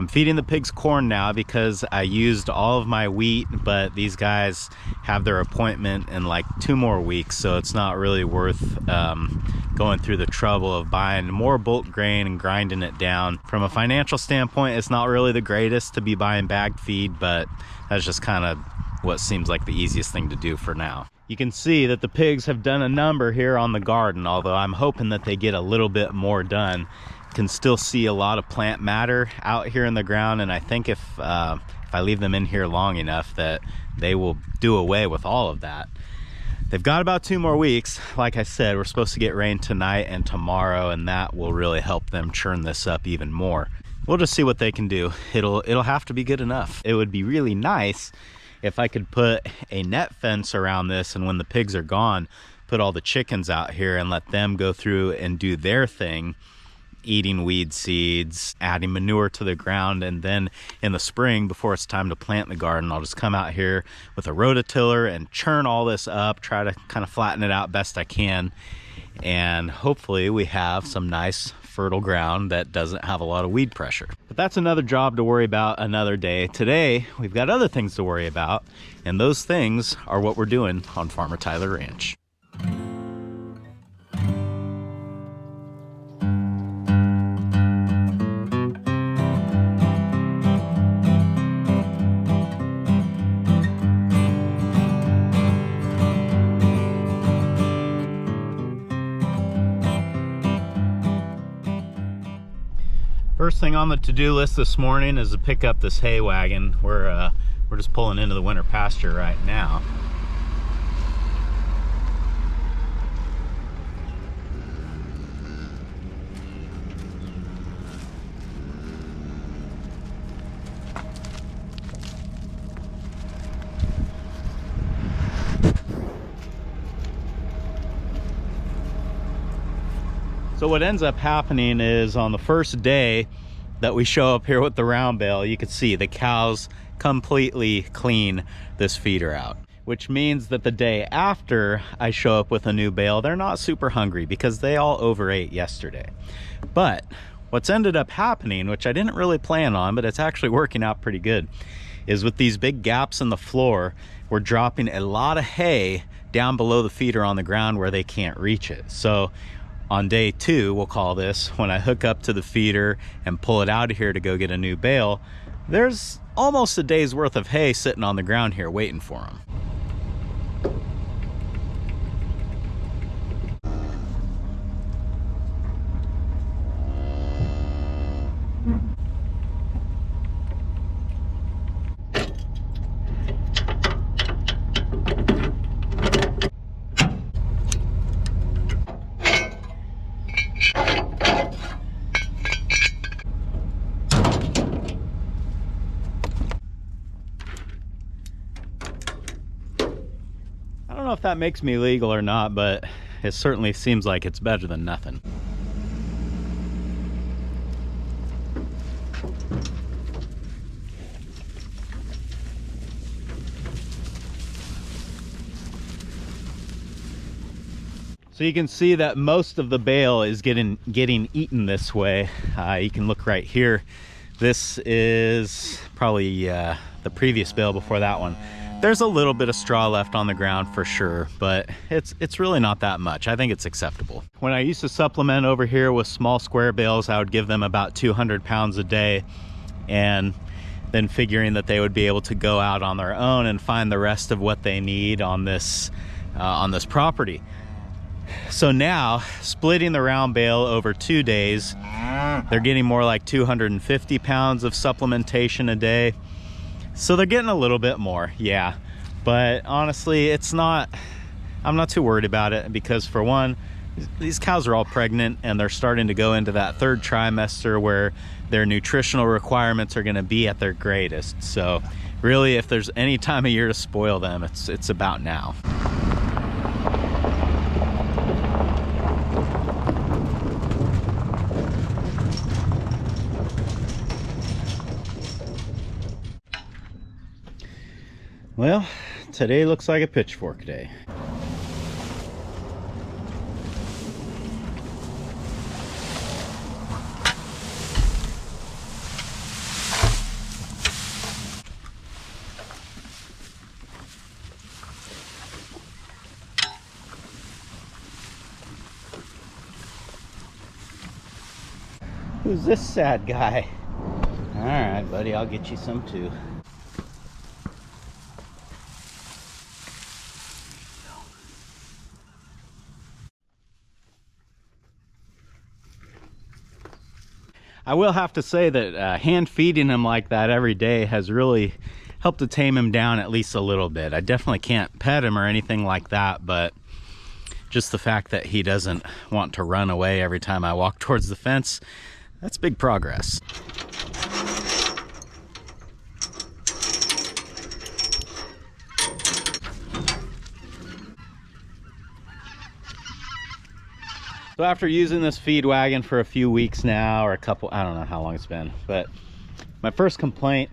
I'm feeding the pigs corn now because I used all of my wheat, but these guys have their appointment in like 2 more weeks, so it's not really worth going through the trouble of buying more bulk grain and grinding it down. From a financial standpoint, it's not really the greatest to be buying bagged feed, but that's just kind of what seems like the easiest thing to do for now. You can see that the pigs have done a number here on the garden, although I'm hoping that they get a little bit more done. Can still see a lot of plant matter out here in the ground, and I think if I leave them in here long enough that they will do away with all of that. They've got about 2 more weeks. Like I said, we're supposed to get rain tonight and tomorrow, and that will really help them churn this up even more. We'll just see what they can do. It'll have to be good enough. It would be really nice if I could put a net fence around this, and when the pigs are gone, put all the chickens out here and let them go through and do their thing, eating weed seeds, adding manure to the ground, and then in the spring, before it's time to plant the garden, I'll just come out here with a rototiller and churn all this up, try to kind of flatten it out best I can, and hopefully we have some nice fertile ground that doesn't have a lot of weed pressure. But that's another job to worry about another day. Today, we've got other things to worry about, and those things are what we're doing on Farmer Tyler Ranch. First thing on the to-do list this morning is to pick up this hay wagon. We're just pulling into the winter pasture right now. So what ends up happening is on the first day that we show up here with the round bale, you can see the cows completely clean this feeder out, which means that the day after I show up with a new bale, they're not super hungry because they all overate yesterday. But what's ended up happening, which I didn't really plan on, but it's actually working out pretty good, is with these big gaps in the floor, we're dropping a lot of hay down below the feeder on the ground where they can't reach it. So on day 2, we'll call this, when I hook up to the feeder and pull it out of here to go get a new bale, there's almost a day's worth of hay sitting on the ground here waiting for them. I don't know if that makes me legal or not, but it certainly seems like it's better than nothing. So you can see that most of the bale is getting eaten this way. You can look right here. This is probably the previous bale before that one. There's a little bit of straw left on the ground for sure, but it's really not that much. I think it's acceptable. When I used to supplement over here with small square bales, I would give them about 200 pounds a day, and then figuring that they would be able to go out on their own and find the rest of what they need on this property. So now, splitting the round bale over 2 days, they're getting more like 250 pounds of supplementation a day. So they're getting a little bit more, yeah. But honestly, I'm not too worried about it, because for one, these cows are all pregnant and they're starting to go into that 3rd trimester where their nutritional requirements are gonna be at their greatest. So really, if there's any time of year to spoil them, it's about now. Well, today looks like a pitchfork day. Who's this sad guy? All right, buddy, I'll get you some too. I will have to say that hand feeding him like that every day has really helped to tame him down at least a little bit. I definitely can't pet him or anything like that, but just the fact that he doesn't want to run away every time I walk towards the fence, that's big progress. So after using this feed wagon for a few weeks now, or a couple, I don't know how long it's been, but my first complaint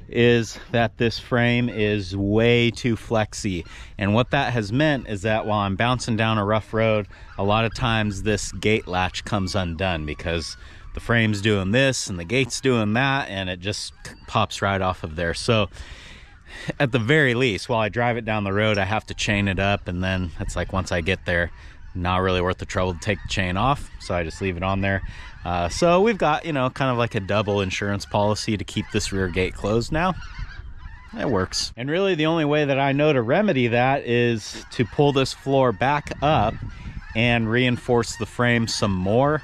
is that this frame is way too flexy. And what that has meant is that while I'm bouncing down a rough road, a lot of times this gate latch comes undone because the frame's doing this and the gate's doing that, and it just pops right off of there. So at the very least, while I drive it down the road, I have to chain it up, and then it's like once I get there, not really worth the trouble to take the chain off, so I just leave it on there. So we've got, you know, kind of like a double insurance policy to keep this rear gate closed now. It works. And really the only way that I know to remedy that is to pull this floor back up and reinforce the frame some more.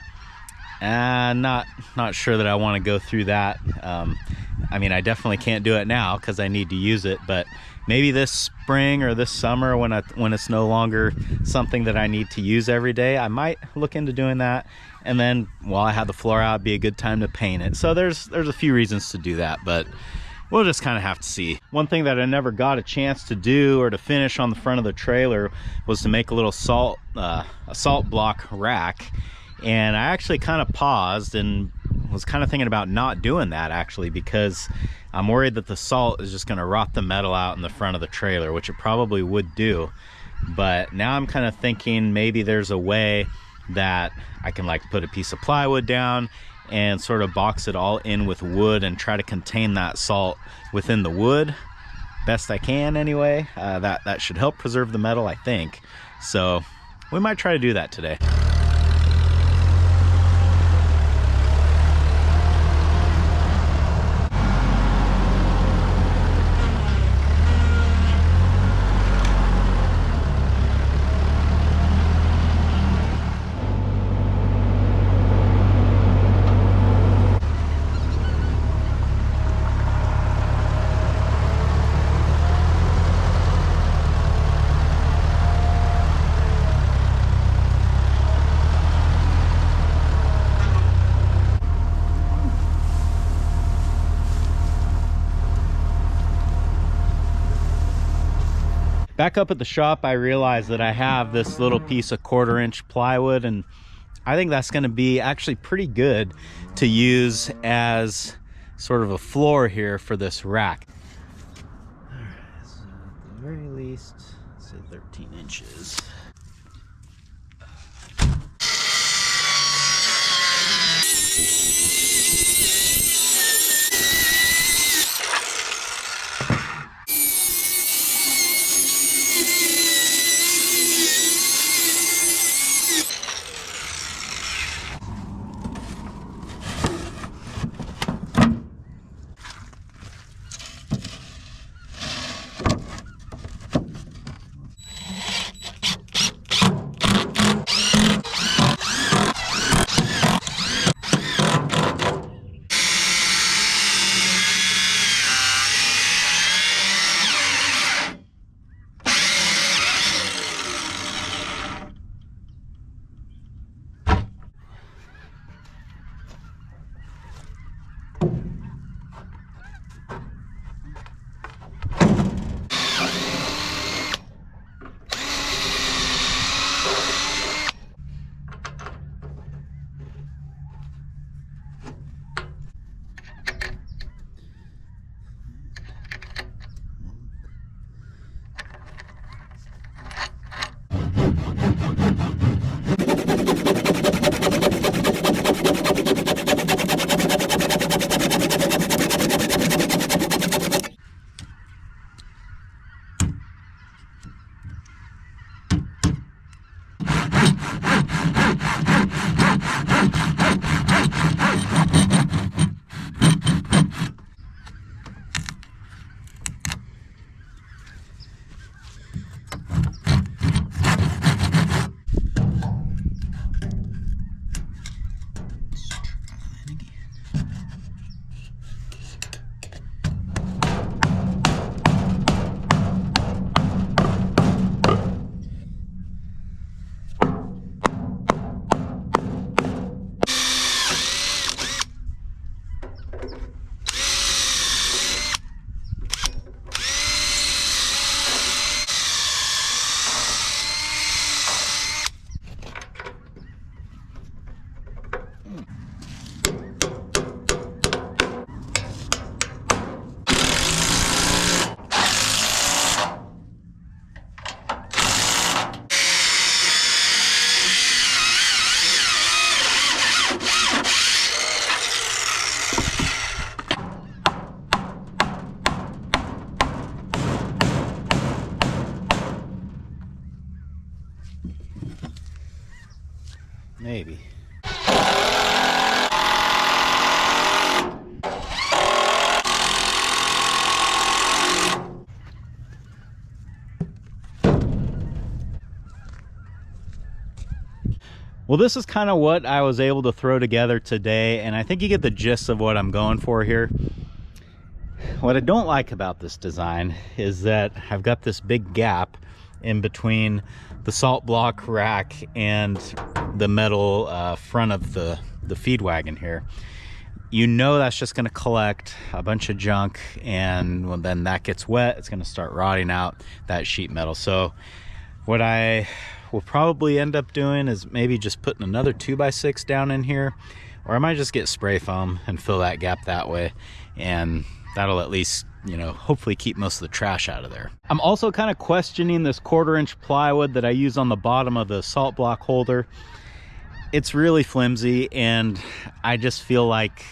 And not sure that I want to go through that. I mean, I definitely can't do it now because I need to use it, but maybe this spring or this summer when it's no longer something that I need to use every day, I might look into doing that. And then while I have the floor out, it'd be a good time to paint it. So there's a few reasons to do that, but we'll just kind of have to see. One thing that I never got a chance to do or to finish on the front of the trailer was to make a little salt block rack. And I actually kind of paused and was kind of thinking about not doing that actually, because I'm worried that the salt is just going to rot the metal out in the front of the trailer, which it probably would do. But now I'm kind of thinking maybe there's a way that I can like put a piece of plywood down and sort of box it all in with wood and try to contain that salt within the wood best I can anyway. That should help preserve the metal, I think. So we might try to do that today. Back up at the shop, I realized that I have this little piece of 1/4 inch plywood, and I think that's going to be actually pretty good to use as sort of a floor here for this rack. All right, so at the very least, say 13 inches. Maybe. Well, this is kind of what I was able to throw together today, and I think you get the gist of what I'm going for here. What I don't like about this design is that I've got this big gap in between the salt block rack and the metal front of the feed wagon here. You know that's just going to collect a bunch of junk, and when then that gets wet, it's going to start rotting out that sheet metal. So what I will probably end up doing is maybe just putting another 2x6 down in here, or I might just get spray foam and fill that gap that way, and that'll at least, you know, hopefully keep most of the trash out of there. I'm also kind of questioning this 1/4-inch plywood that I use on the bottom of the salt block holder. It's really flimsy, and I just feel like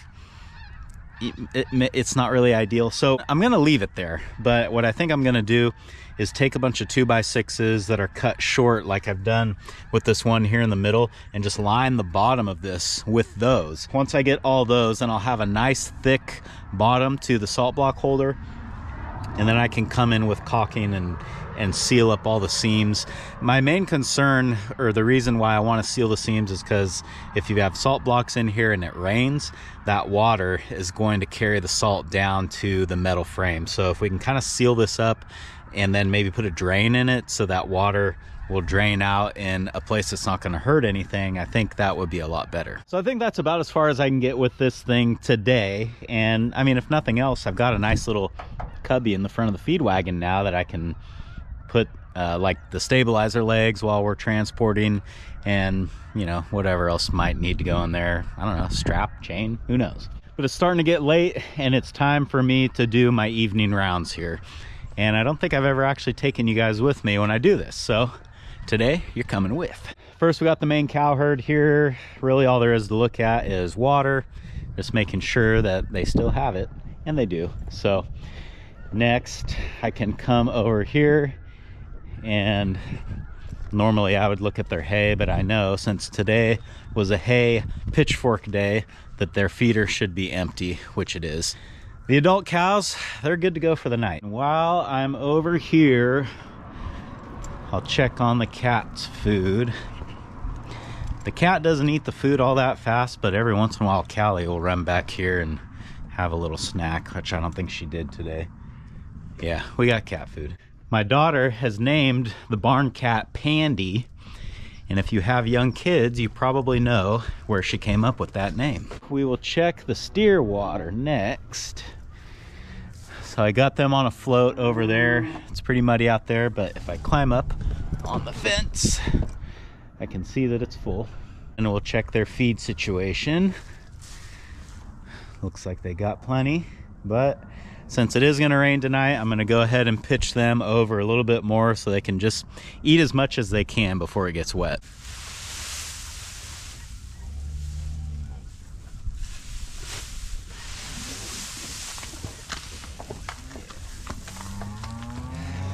it's not really ideal. So I'm gonna leave it there, but what I think I'm gonna do is take a bunch of 2x6s that are cut short like I've done with this one here in the middle, and just line the bottom of this with those. Once I get all those, then I'll have a nice thick bottom to the salt block holder, and then I can come in with caulking and seal up all the seams. My main concern, or the reason why I want to seal the seams, is because if you have salt blocks in here and it rains, that water is going to carry the salt down to the metal frame. So if we can kind of seal this up and then maybe put a drain in it so that water will drain out in a place that's not going to hurt anything, I think that would be a lot better. So I think that's about as far as I can get with this thing today. And I mean, if nothing else, I've got a nice little cubby in the front of the feed wagon now that I can put like the stabilizer legs while we're transporting, and you know, whatever else might need to go in there. I don't know, strap, chain, who knows. But it's starting to get late, and it's time for me to do my evening rounds here. And I don't think I've ever actually taken you guys with me when I do this, so today you're coming with. First, we got the main cow herd here. Really all there is to look at is water, just making sure that they still have it, and they do. So next I can come over here, and normally I would look at their hay, but I know since today was a hay pitchfork day that their feeder should be empty, which it is. The adult cows, they're good to go for the night. While I'm over here, I'll check on the cat's food. The cat doesn't eat the food all that fast, but every once in a while Callie will run back here and have a little snack, which I don't think she did today. Yeah, we got cat food. My daughter has named the barn cat Pandy, and if you have young kids, you probably know where she came up with that name. We will check the steer water next. So I got them on a float over there. It's pretty muddy out there, but if I climb up on the fence, I can see that it's full. And we'll check their feed situation. Looks like they got plenty, but since it is gonna rain tonight, I'm gonna go ahead and pitch them over a little bit more so they can just eat as much as they can before it gets wet.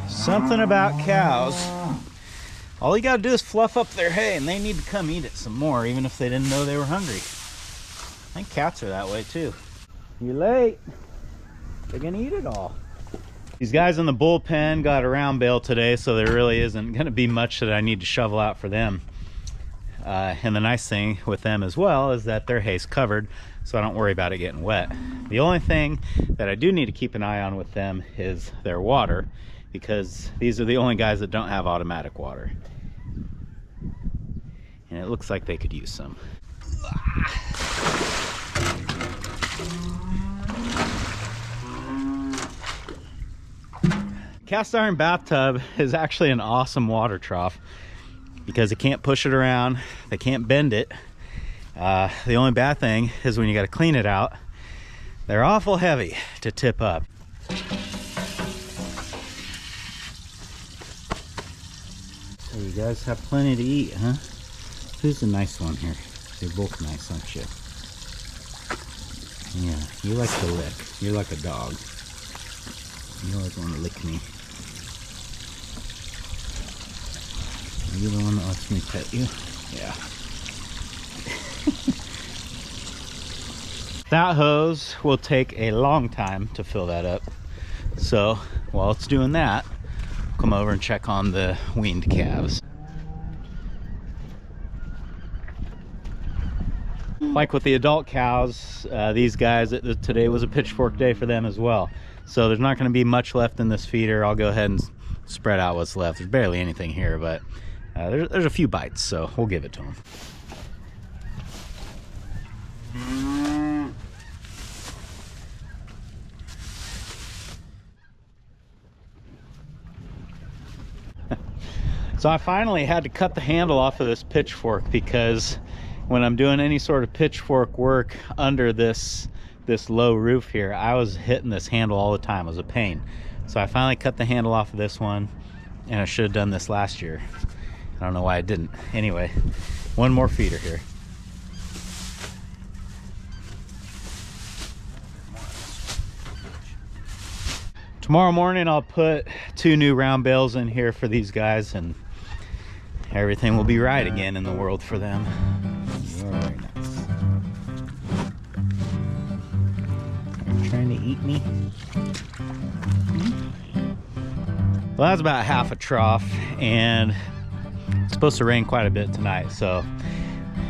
Something about cows, all you gotta do is fluff up their hay and they need to come eat it some more, even if they didn't know they were hungry. I think cats are that way too. You're late. They're gonna eat it all. These guys in the bullpen got a round bale today, so there really isn't gonna be much that I need to shovel out for them. And the nice thing with them as well is that their hay's covered, so I don't worry about it getting wet. The only thing that I do need to keep an eye on with them is their water, because these are the only guys that don't have automatic water. And it looks like they could use some. Cast iron bathtub is actually an awesome water trough because it can't push it around, they can't bend it. The only bad thing is when you got to clean it out, they're awful heavy to tip up. So you guys have plenty to eat, huh? Who's the nice one here? You're both nice, aren't you? Yeah, you like to lick. You're like a dog. You always want to lick me. Are you the one that lets me pet you? Yeah. That hose will take a long time to fill that up. So while it's doing that, come over and check on the weaned calves. Like with the adult cows, these guys, today was a pitchfork day for them as well. So there's not going to be much left in this feeder. I'll go ahead and spread out what's left. There's barely anything here, but there's a few bites, so we'll give it to them. So I finally had to cut the handle off of this pitchfork, because when I'm doing any sort of pitchfork work under this low roof here, I was hitting this handle all the time. It was a pain. So I finally cut the handle off of this one, and I should have done this last year. I don't know why I didn't. Anyway, one more feeder here. Tomorrow morning I'll put 2 new round bales in here for these guys, and everything will be right again in the world for them. Very nice. Are you trying to eat me? Well, that's about half a trough, and it's supposed to rain quite a bit tonight, so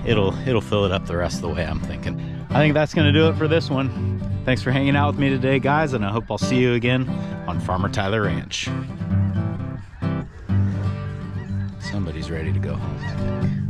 it'll fill it up the rest of the way, I'm thinking. I think that's gonna do it for this one. Thanks for hanging out with me today, guys, and I hope I'll see you again on Farmer Tyler Ranch. Somebody's ready to go home.